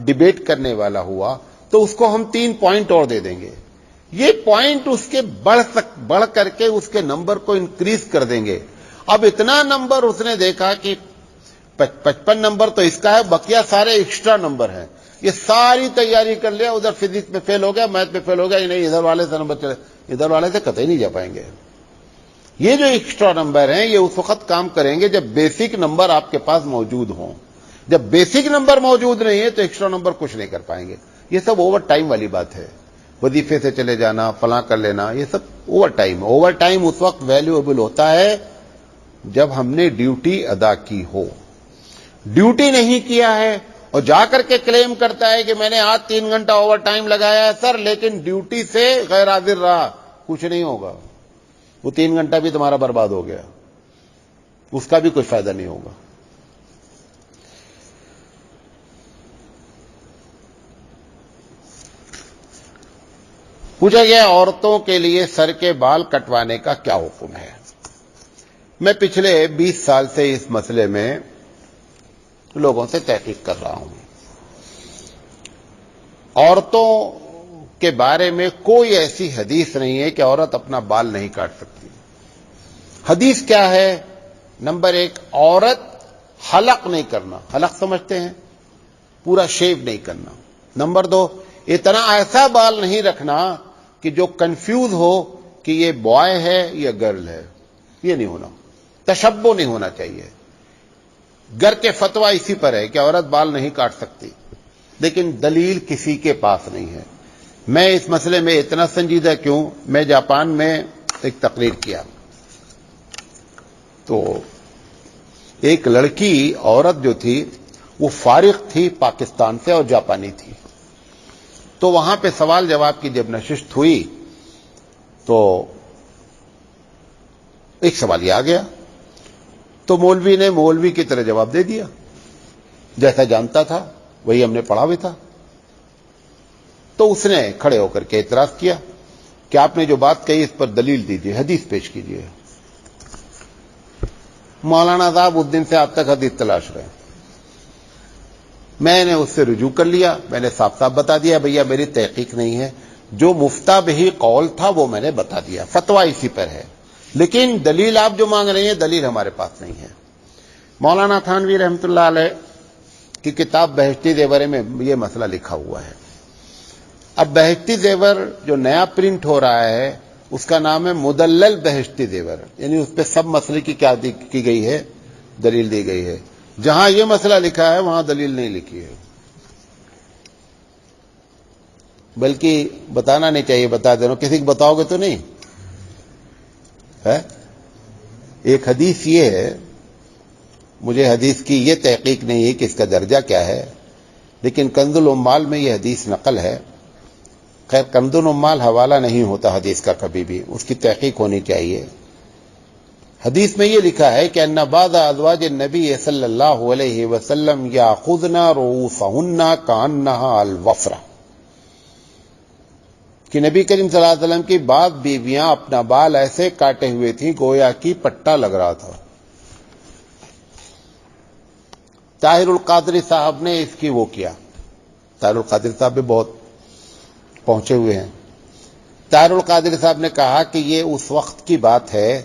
ڈیبیٹ کرنے والا ہوا تو اس کو ہم 3 پوائنٹ اور دے دیں گے. یہ پوائنٹ اس کے بڑھ کر کے اس کے نمبر کو انکریز کر دیں گے. اب اتنا نمبر اس نے دیکھا کہ 55 نمبر تو اس کا ہے، بقیہ سارے ایکسٹرا نمبر ہیں. یہ ساری تیاری کر لیا، ادھر فزکس میں فیل ہو گیا، میتھ میں فیل ہو گیا، نہیں ادھر والے سے نمبر چلے، ادھر والے سے قطعی نہیں جا پائیں گے. یہ جو ایکسٹرا نمبر ہیں یہ اس وقت کام کریں گے جب بیسک نمبر آپ کے پاس موجود ہوں. جب بیسک نمبر موجود نہیں ہے تو ایکسٹرا نمبر کچھ نہیں کر پائیں گے. یہ سب اوور ٹائم والی بات ہے. وظیفے سے چلے جانا، فلاں کر لینا، یہ سب اوور ٹائم. اوور ٹائم اس وقت ویلیویبل ہوتا ہے جب ہم نے ڈیوٹی ادا کی ہو. ڈیوٹی نہیں کیا ہے اور جا کر کے کلیم کرتا ہے کہ میں نے آج 3 گھنٹہ اوور ٹائم لگایا ہے سر، لیکن ڈیوٹی سے غیر حاضر رہا، کچھ نہیں ہوگا. وہ 3 گھنٹہ بھی تمہارا برباد ہو گیا، اس کا بھی کوئی فائدہ نہیں ہوگا. پوچھا گیا عورتوں کے لیے سر کے بال کٹوانے کا کیا حکم ہے. میں پچھلے 20 سال سے اس مسئلے میں لوگوں سے تحقیق کر رہا ہوں. عورتوں کے بارے میں کوئی ایسی حدیث نہیں ہے کہ عورت اپنا بال نہیں کاٹ سکتی. حدیث کیا ہے؟ نمبر 1 عورت حلق نہیں کرنا. حلق سمجھتے ہیں؟ پورا شیو نہیں کرنا. نمبر 2 اتنا ایسا بال نہیں رکھنا کہ جو کنفیوز ہو کہ یہ بوائے ہے یا گرل ہے. یہ نہیں ہونا. تشبہ نہیں ہونا چاہیے. گھر کے فتویٰ اسی پر ہے کہ عورت بال نہیں کاٹ سکتی، لیکن دلیل کسی کے پاس نہیں ہے. میں اس مسئلے میں اتنا سنجیدہ کیوں، میں جاپان میں ایک تقریر کیا تو ایک لڑکی عورت جو تھی وہ فارغ تھی پاکستان سے اور جاپانی تھی. تو وہاں پہ سوال جواب کی جب نشست ہوئی تو ایک سوال یہ آ گیا تو مولوی نے مولوی کی طرح جواب دے دیا. جیسا جانتا تھا وہی ہم نے پڑھا بھی تھا. تو اس نے کھڑے ہو کر کے اعتراض کیا کہ آپ نے جو بات کہی اس پر دلیل دیجیے، حدیث پیش کیجیے. مولانا صاحب اس دن سے آپ تک حدیث تلاش رہے. میں نے اس سے رجوع کر لیا. میں نے صاف صاف بتا دیا بھیا میری تحقیق نہیں ہے، جو مفتہ بہی قول تھا وہ میں نے بتا دیا، فتویٰ اسی پر ہے، لیکن دلیل آپ جو مانگ رہی ہیں دلیل ہمارے پاس نہیں ہے۔ مولانا تھانوی رحمۃ اللہ علیہ کی کتاب بہشتی زیور میں یہ مسئلہ لکھا ہوا ہے۔ اب بہشتی زیور جو نیا پرنٹ ہو رہا ہے اس کا نام ہے مدلل بہشتی زیور، یعنی اس پہ سب مسئلے کی کیا کی گئی ہے، دلیل دی گئی ہے۔ جہاں یہ مسئلہ لکھا ہے وہاں دلیل نہیں لکھی ہے، بلکہ بتانا نہیں چاہیے، بتا دے رہا ہوں، کسی کو بتاؤ گے تو نہیں ہے۔ ایک حدیث یہ ہے، مجھے حدیث کی یہ تحقیق نہیں ہے کہ اس کا درجہ کیا ہے، لیکن کنز العمال میں یہ حدیث نقل ہے۔ خیر کنز العمال حوالہ نہیں ہوتا حدیث کا کبھی بھی، اس کی تحقیق ہونی چاہیے۔ حدیث میں یہ لکھا ہے کہ ان بعض ازواج النبی صلی اللہ علیہ وسلم یاخذن رؤوسہن کانہا الوفرہ، کہ نبی کریم صلی اللہ علیہ وسلم کی بعض بیویاں اپنا بال ایسے کاٹے ہوئے تھیں گویا کی پٹا لگ رہا تھا۔ طاہر القادری صاحب نے اس کی وہ کیا، طاہر القادری صاحب بھی بہت پہنچے ہوئے ہیں۔ طاہر القادری صاحب نے کہا کہ یہ اس وقت کی بات ہے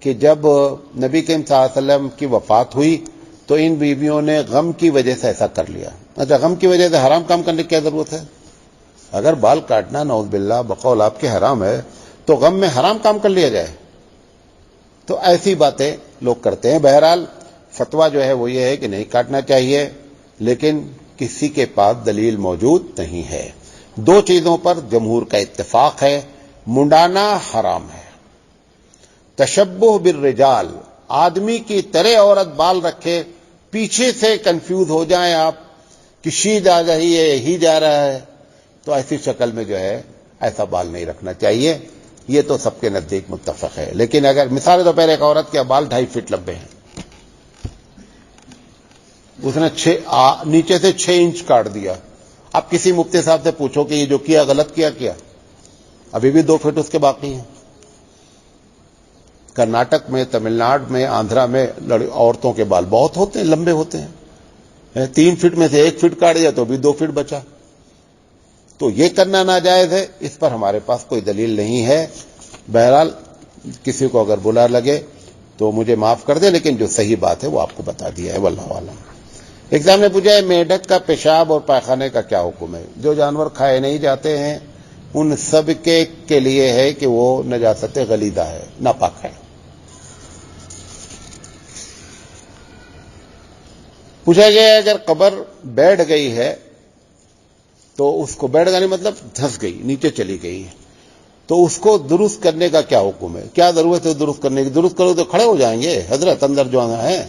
کہ جب نبی کریم صلی اللہ علیہ وسلم کی وفات ہوئی تو ان بیویوں نے غم کی وجہ سے ایسا کر لیا۔ اچھا، غم کی وجہ سے حرام کام کرنے کی کیا ضرورت ہے؟ اگر بال کاٹنا نعوذ باللہ بقول آپ کے حرام ہے تو غم میں حرام کام کر لیا جائے؟ تو ایسی باتیں لوگ کرتے ہیں۔ بہرحال فتویٰ جو ہے وہ یہ ہے کہ نہیں کاٹنا چاہیے، لیکن کسی کے پاس دلیل موجود نہیں ہے۔ دو چیزوں پر جمہور کا اتفاق ہے، منڈانا حرام ہے، تشبہ بالرجال، آدمی کی طرح عورت بال رکھے، پیچھے سے کنفیوز ہو جائیں آپ کہ شی جا رہی ہے ہی جا رہا ہے، تو ایسی شکل میں جو ہے ایسا بال نہیں رکھنا چاہیے۔ یہ تو سب کے نزدیک متفق ہے۔ لیکن اگر مثال طور پر ایک عورت کے بال 2.5 فٹ لمبے ہیں، اس نے نیچے سے 6 انچ کاٹ دیا، اب کسی مفتی صاحب سے پوچھو کہ یہ جو کیا غلط کیا ابھی بھی 2 فٹ اس کے باقی ہیں۔ کرناٹک میں، تمل ناڈو میں، آندھرا میں عورتوں کے بال بہت ہوتے ہیں، لمبے ہوتے ہیں، 3 فٹ میں سے 1 فٹ کاٹ دیا تو بھی 2 فٹ بچا۔ تو یہ کرنا ناجائز ہے، اس پر ہمارے پاس کوئی دلیل نہیں ہے۔ بہرحال کسی کو اگر برا لگے تو مجھے معاف کر دے، لیکن جو صحیح بات ہے وہ آپ کو بتا دیا ہے، واللہ اعلم۔ ایگزام نے پوچھا ہے میڈک کا پیشاب اور پائخانے کا کیا حکم ہے؟ جو جانور کھائے نہیں جاتے ہیں ان سب کے لیے ہے کہ وہ نجاست غلیظہ ہے، ناپاک ہے۔ پوچھا گیا ہے اگر قبر بیٹھ گئی ہے تو اس کو بیٹھ گئی مطلب دھنس گئی، نیچے چلی گئی ہے، تو اس کو درست کرنے کا کیا حکم ہے؟ کیا ضرورت ہے درست کرنے کی؟ درست کرو تو کھڑے ہو جائیں گے حضرت، اندر جو ہیں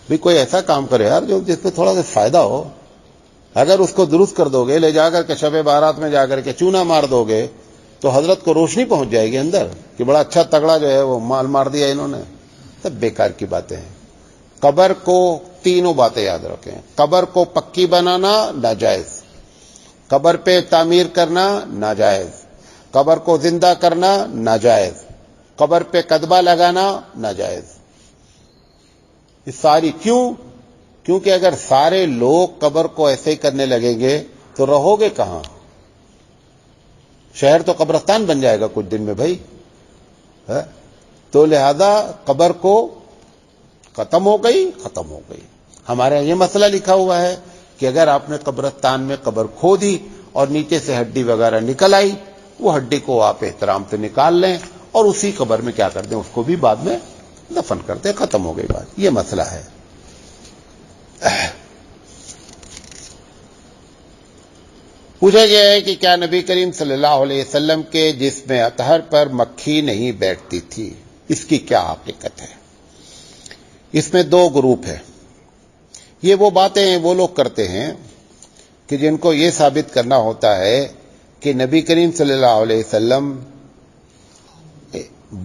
بھی کوئی ایسا کام کرے یار جو جس پہ تھوڑا سا فائدہ ہو۔ اگر اس کو درست کر دو گے، لے جا کر کے شب بارات میں جا کر کے چونا مار دو گے تو حضرت کو روشنی پہنچ جائے گی اندر کہ بڑا اچھا تگڑا جو ہے وہ مال مار دیا انہوں نے۔ سب بیکار کی باتیں ہیں۔ قبر کو تینوں باتیں یاد رکھیں، قبر کو پکی بنانا ناجائز، قبر پہ تعمیر کرنا ناجائز، قبر کو زندہ کرنا ناجائز، قبر پہ کدبہ لگانا ناجائز۔ یہ ساری کیونکہ اگر سارے لوگ قبر کو ایسے ہی کرنے لگیں گے تو رہو گے کہاں؟ شہر تو قبرستان بن جائے گا کچھ دن میں بھائی۔ تو لہذا قبر کو ختم ہو گئی۔ ہمارے یہاں یہ مسئلہ لکھا ہوا ہے کہ اگر آپ نے قبرستان میں قبر کھو دی اور نیچے سے ہڈی وغیرہ نکل آئی، وہ ہڈی کو آپ احترام سے نکال لیں اور اسی قبر میں کیا کر دیں، اس کو بھی بعد میں دفن کرتے، ختم ہو گئی بات۔ یہ مسئلہ ہے۔ پوچھا گیا ہے کہ کیا نبی کریم صلی اللہ علیہ وسلم کے جسم اطہر پر مکھی نہیں بیٹھتی تھی، اس کی کیا حقیقت ہے؟ اس میں 2 گروپ ہے۔ یہ وہ باتیں وہ لوگ کرتے ہیں کہ جن کو یہ ثابت کرنا ہوتا ہے کہ نبی کریم صلی اللہ علیہ وسلم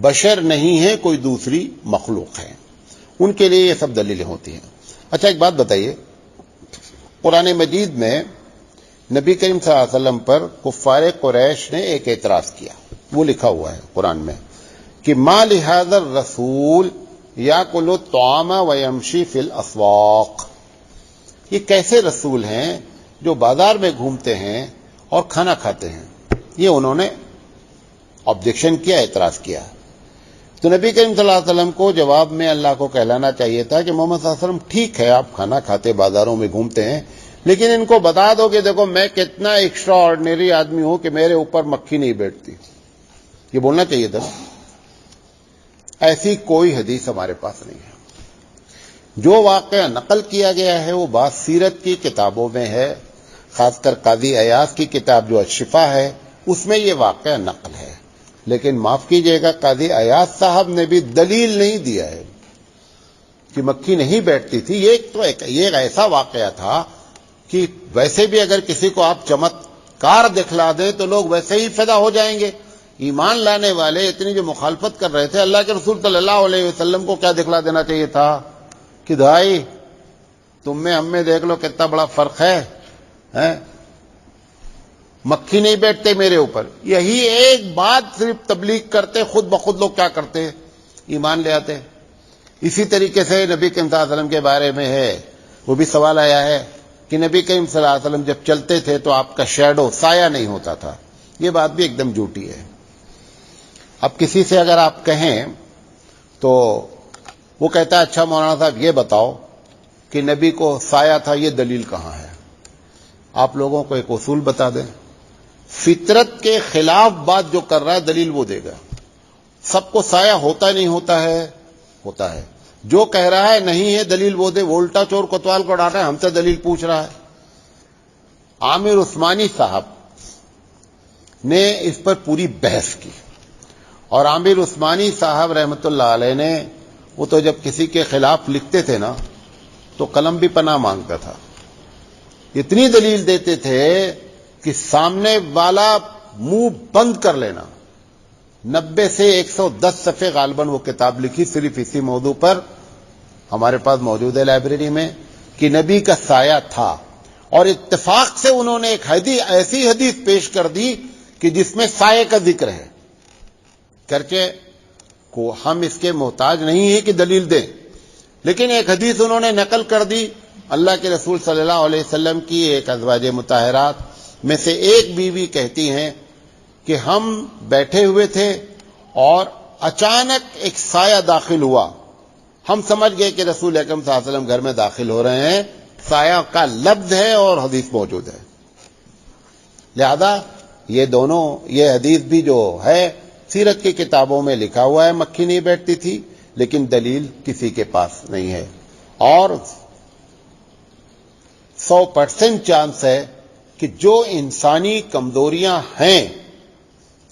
بشر نہیں ہے، کوئی دوسری مخلوق ہے، ان کے لیے یہ سب دلیلیں ہوتی ہیں۔ اچھا ایک بات بتائیے، قرآن مجید میں نبی کریم صلی اللہ علیہ وسلم پر کفار قریش نے ایک اعتراض کیا، وہ لکھا ہوا ہے قرآن میں کہ ما لہذا الرسول یاکل الطعام ویمشی فی الاسواق، یہ کیسے رسول ہیں جو بازار میں گھومتے ہیں اور کھانا کھاتے ہیں. یہ انہوں نے آبجیکشن کیا, اعتراض کیا. تو نبی کریم صلی اللہ علیہ وسلم کو جواب میں اللہ کو کہلانا چاہیے تھا کہ محمد صلی اللہ علیہ وسلم ٹھیک ہے آپ کھانا کھاتے بازاروں میں گھومتے ہیں, لیکن ان کو بتا دو کہ دیکھو میں کتنا ایکسٹرا آرڈنری آدمی ہوں کہ میرے اوپر مکھی نہیں بیٹھتی. یہ بولنا چاہیے تھا. ایسی کوئی حدیث ہمارے پاس نہیں ہے. جو واقعہ نقل کیا گیا ہے وہ بات سیرت کی کتابوں میں ہے, خاص کر قاضی ایاز کی کتاب جو الشفا ہے اس میں یہ واقعہ نقل ہے. لیکن معاف کیجئے گا, قاضی ایاز صاحب نے بھی دلیل نہیں دیا ہے کہ مکھی نہیں بیٹھتی تھی. یہ ایک ایسا واقعہ تھا کہ ویسے بھی اگر کسی کو آپ چمتکار دکھلا دیں تو لوگ ویسے ہی فدا ہو جائیں گے. ایمان لانے والے اتنی جو مخالفت کر رہے تھے, اللہ کے رسول صلی اللہ علیہ وسلم کو کیا دکھلا دینا چاہیے تھا کہ بھائی تم میں ہم میں دیکھ لو کتنا بڑا فرق ہے, مکھی نہیں بیٹھتے میرے اوپر. یہی ایک بات صرف تبلیغ کرتے, خود بخود لوگ کیا کرتے, ایمان لے آتے. اسی طریقے سے نبی کریم صلی اللہ علیہ وسلم کے بارے میں ہے, وہ بھی سوال آیا ہے کہ نبی کریم صلی اللہ علیہ وسلم جب چلتے تھے تو آپ کا شیڈو, سایہ نہیں ہوتا تھا. یہ بات بھی ایک دم جھوٹی ہے. اب کسی سے اگر آپ کہیں تو وہ کہتا ہے اچھا مولانا صاحب یہ بتاؤ کہ نبی کو سایہ تھا, یہ دلیل کہاں ہے؟ آپ لوگوں کو ایک اصول بتا دیں, فطرت کے خلاف بات جو کر رہا ہے دلیل وہ دے گا. سب کو سایہ ہوتا نہیں ہوتا ہے, ہوتا ہے. جو کہہ رہا ہے نہیں ہے دلیل وہ دے. وہ الٹا چور کوتوال کو ڈانٹا ہے, ہم سے دلیل پوچھ رہا ہے. عامر عثمانی صاحب نے اس پر پوری بحث کی, اور عامر عثمانی صاحب رحمت اللہ علیہ نے, وہ تو جب کسی کے خلاف لکھتے تھے نا تو قلم بھی پناہ مانگتا تھا. اتنی دلیل دیتے تھے کہ سامنے والا منہ بند کر لینا. 90 سے 110 صفحے غالباً وہ کتاب لکھی صرف اسی موضوع پر, ہمارے پاس موجود ہے لائبریری میں, کہ نبی کا سایہ تھا. اور اتفاق سے انہوں نے ایک ایسی حدیث پیش کر دی کہ جس میں سایہ کا ذکر ہے. چرچے کو ہم اس کے محتاج نہیں ہیں کہ دلیل دیں, لیکن ایک حدیث انہوں نے نقل کر دی. اللہ کے رسول صلی اللہ علیہ وسلم کی ایک ازواج مطہرات میں سے ایک بیوی کہتی ہیں کہ ہم بیٹھے ہوئے تھے اور اچانک ایک سایہ داخل ہوا. ہم سمجھ گئے کہ رسول اکرم صلی اللہ علیہ وسلم گھر میں داخل ہو رہے ہیں. سایہ کا لفظ ہے اور حدیث موجود ہے. لہذا یہ حدیث بھی جو ہے سیرت کی کتابوں میں لکھا ہوا ہے مکھی نہیں بیٹھتی تھی, لیکن دلیل کسی کے پاس نہیں ہے. اور 100% چانس ہے کہ جو انسانی کمزوریاں ہیں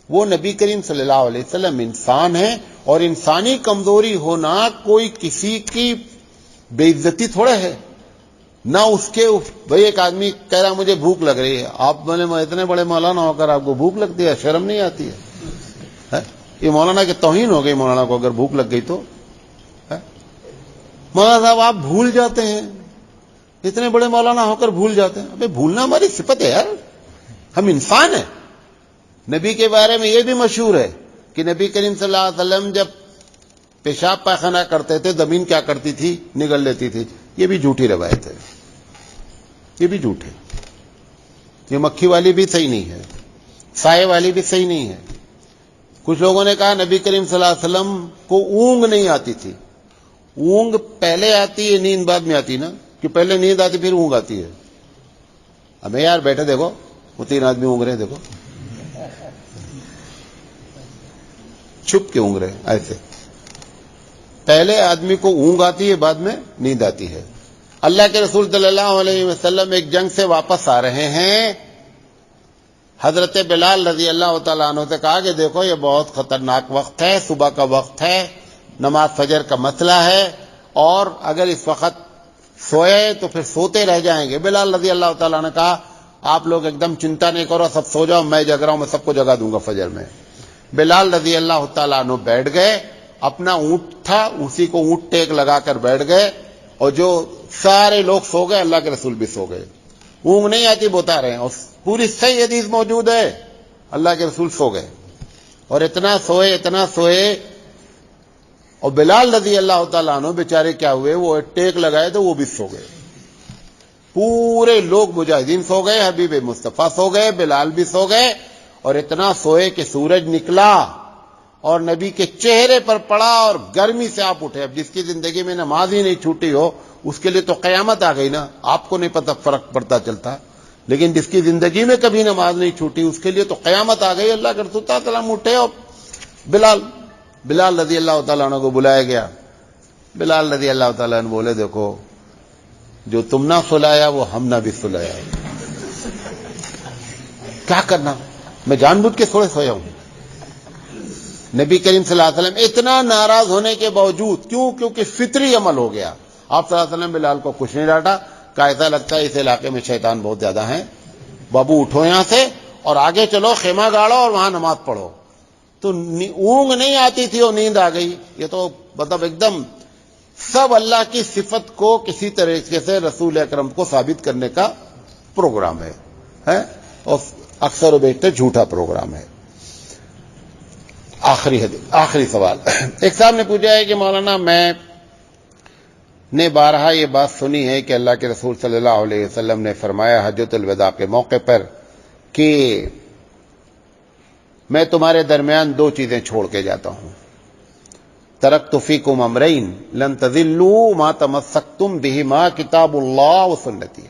وہ نبی کریم صلی اللہ علیہ وسلم انسان ہیں, اور انسانی کمزوری ہونا کوئی کسی کی بے عزتی تھوڑا ہے. نہ اس کے بھائی ایک آدمی کہہ رہا مجھے بھوک لگ رہی ہے, آپ اتنے بڑے مولانا ہو کر آپ کو بھوک لگتی ہے, شرم نہیں آتی ہے؟ یہ مولانا کی توہین ہو گئی. مولانا کو اگر بھوک لگ گئی تو مولانا صاحب آپ بھول جاتے ہیں, اتنے بڑے مولانا ہو کر بھول جاتے ہیں. ابے بھولنا ہماری صفت ہے یار, ہم انسان ہیں. نبی کے بارے میں یہ بھی مشہور ہے کہ نبی کریم صلی اللہ علیہ وسلم جب پیشاب پاخانہ کرتے تھے زمین کیا کرتی تھی, نگل لیتی تھی. یہ بھی جھوٹی روایت ہے, یہ بھی جھوٹ ہے. یہ مکھی والی بھی صحیح نہیں ہے, سائے والی بھی صحیح نہیں ہے. کچھ لوگوں نے کہا نبی کریم صلی اللہ علیہ وسلم کو اونگ نہیں آتی تھی. اونگ پہلے آتی ہے, نیند بعد میں آتی نا, کہ پہلے نیند آتی پھر اونگ آتی ہے. ہمیں یار بیٹھے دیکھو وہ 3 آدمی اونگ رہے, دیکھو چھپ کے اونگ رہے ایسے. پہلے آدمی کو اونگ آتی ہے, بعد میں نیند آتی ہے. اللہ کے رسول صلی اللہ علیہ وسلم ایک جنگ سے واپس آ رہے ہیں. حضرت بلال رضی اللہ تعالیٰ عنہ سے کہا کہ دیکھو یہ بہت خطرناک وقت ہے, صبح کا وقت ہے, نماز فجر کا مسئلہ ہے, اور اگر اس وقت سوئے تو پھر سوتے رہ جائیں گے. بلال رضی اللہ تعالیٰ نے کہا آپ لوگ ایک دم چنتا نہیں کرو, سب سو جاؤ, میں جگ رہا ہوں, میں سب کو جگا دوں گا فجر میں. بلال رضی اللہ تعالیٰ عنہ بیٹھ گئے, اپنا اونٹ تھا اسی کو اونٹ ٹیک لگا کر بیٹھ گئے, اور جو سارے لوگ سو گئے, اللہ کے رسول بھی سو گئے. اونگ نہیں آتی بتا رہے ہیں, اور پوری صحیح حدیث موجود ہے, اللہ کے رسول سو گئے. اور اتنا سوئے, اور بلال رضی اللہ تعالیٰ عنہ بیچارے کیا ہوئے, وہ ٹیک لگائے تو وہ بھی سو گئے. پورے لوگ مجاہدین سو گئے, حبیب مصطفیٰ سو گئے, بلال بھی سو گئے, اور اتنا سوئے کہ سورج نکلا اور نبی کے چہرے پر پڑا اور گرمی سے آپ اٹھے. اب جس کی زندگی میں نماز ہی نہیں چھوٹی ہو اس کے لیے تو قیامت آ گئی نا, آپ کو نہیں پتہ فرق پڑتا چلتا, لیکن جس کی زندگی میں کبھی نماز نہیں چھوٹی اس کے لیے تو قیامت آ گئی. اللہ کے رسول صلی اللہ علیہ وسلم اٹھے اور بلال رضی اللہ تعالیٰ عنہ کو بلایا گیا. بلال رضی اللہ تعالیٰ عنہ بولے دیکھو جو تم نہ سلایا وہ ہم نہ بھی سلایا, کیا کرنا, میں جان بوجھ کے تھوڑے سویا ہوں. نبی کریم صلی اللہ علیہ وسلم اتنا ناراض ہونے کے باوجود, کیونکہ فطری عمل ہو گیا, آپ صلی اللہ علیہ وسلم بلال کو کچھ نہیں ڈانٹا, کہ ایسا لگتا ہے اس علاقے میں شیطان بہت زیادہ ہیں, بابو اٹھو یہاں سے اور آگے چلو, خیمہ گاڑو اور وہاں نماز پڑھو. تو اونگ نہیں آتی تھی اور نیند آ گئی. یہ تو مطلب ایک دم سب اللہ کی صفت کو کسی طریقے سے رسول اکرم کو ثابت کرنے کا پروگرام ہے, اور اکثر و بیشتر جھوٹا پروگرام ہے. آخری سوال. ایک صاحب نے پوچھا ہے کہ مولانا میں نے بارہا یہ بات سنی ہے کہ اللہ کے رسول صلی اللہ علیہ وسلم نے فرمایا حجۃ الوداع کے موقع پر کہ میں تمہارے درمیان دو چیزیں چھوڑ کے جاتا ہوں, ترکت فیکم امرین لن تضلوا ما تمسکتم بہما کتاب اللہ و سنتی,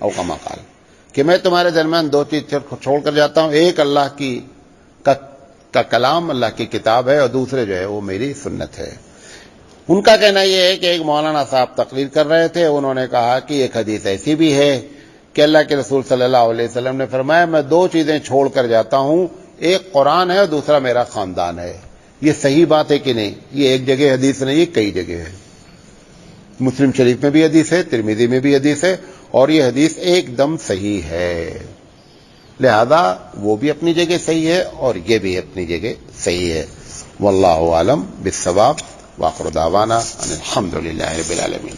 او کما قال, کہ میں تمہارے درمیان دو چیز چھوڑ کر جاتا ہوں, ایک اللہ کا کلام, اللہ کی کتاب ہے, اور دوسرے جو ہے وہ میری سنت ہے. ان کا کہنا یہ ہے کہ ایک مولانا صاحب تقریر کر رہے تھے, انہوں نے کہا کہ ایک حدیث ایسی بھی ہے کہ اللہ کے رسول صلی اللہ علیہ وسلم نے فرمایا میں دو چیزیں چھوڑ کر جاتا ہوں, ایک قرآن ہے اور دوسرا میرا خاندان ہے. یہ صحیح بات ہے کہ نہیں؟ یہ ایک جگہ حدیث نہیں, یہ کئی جگہ ہے. مسلم شریف میں بھی حدیث ہے, ترمذی میں بھی حدیث ہے, اور یہ حدیث ایک دم صحیح ہے. لہذا وہ بھی اپنی جگہ صحیح ہے اور یہ بھی اپنی جگہ صحیح ہے. واللہ اعلم بالصواب. وآخر دعوانا ان الحمد للہ رب العالمین.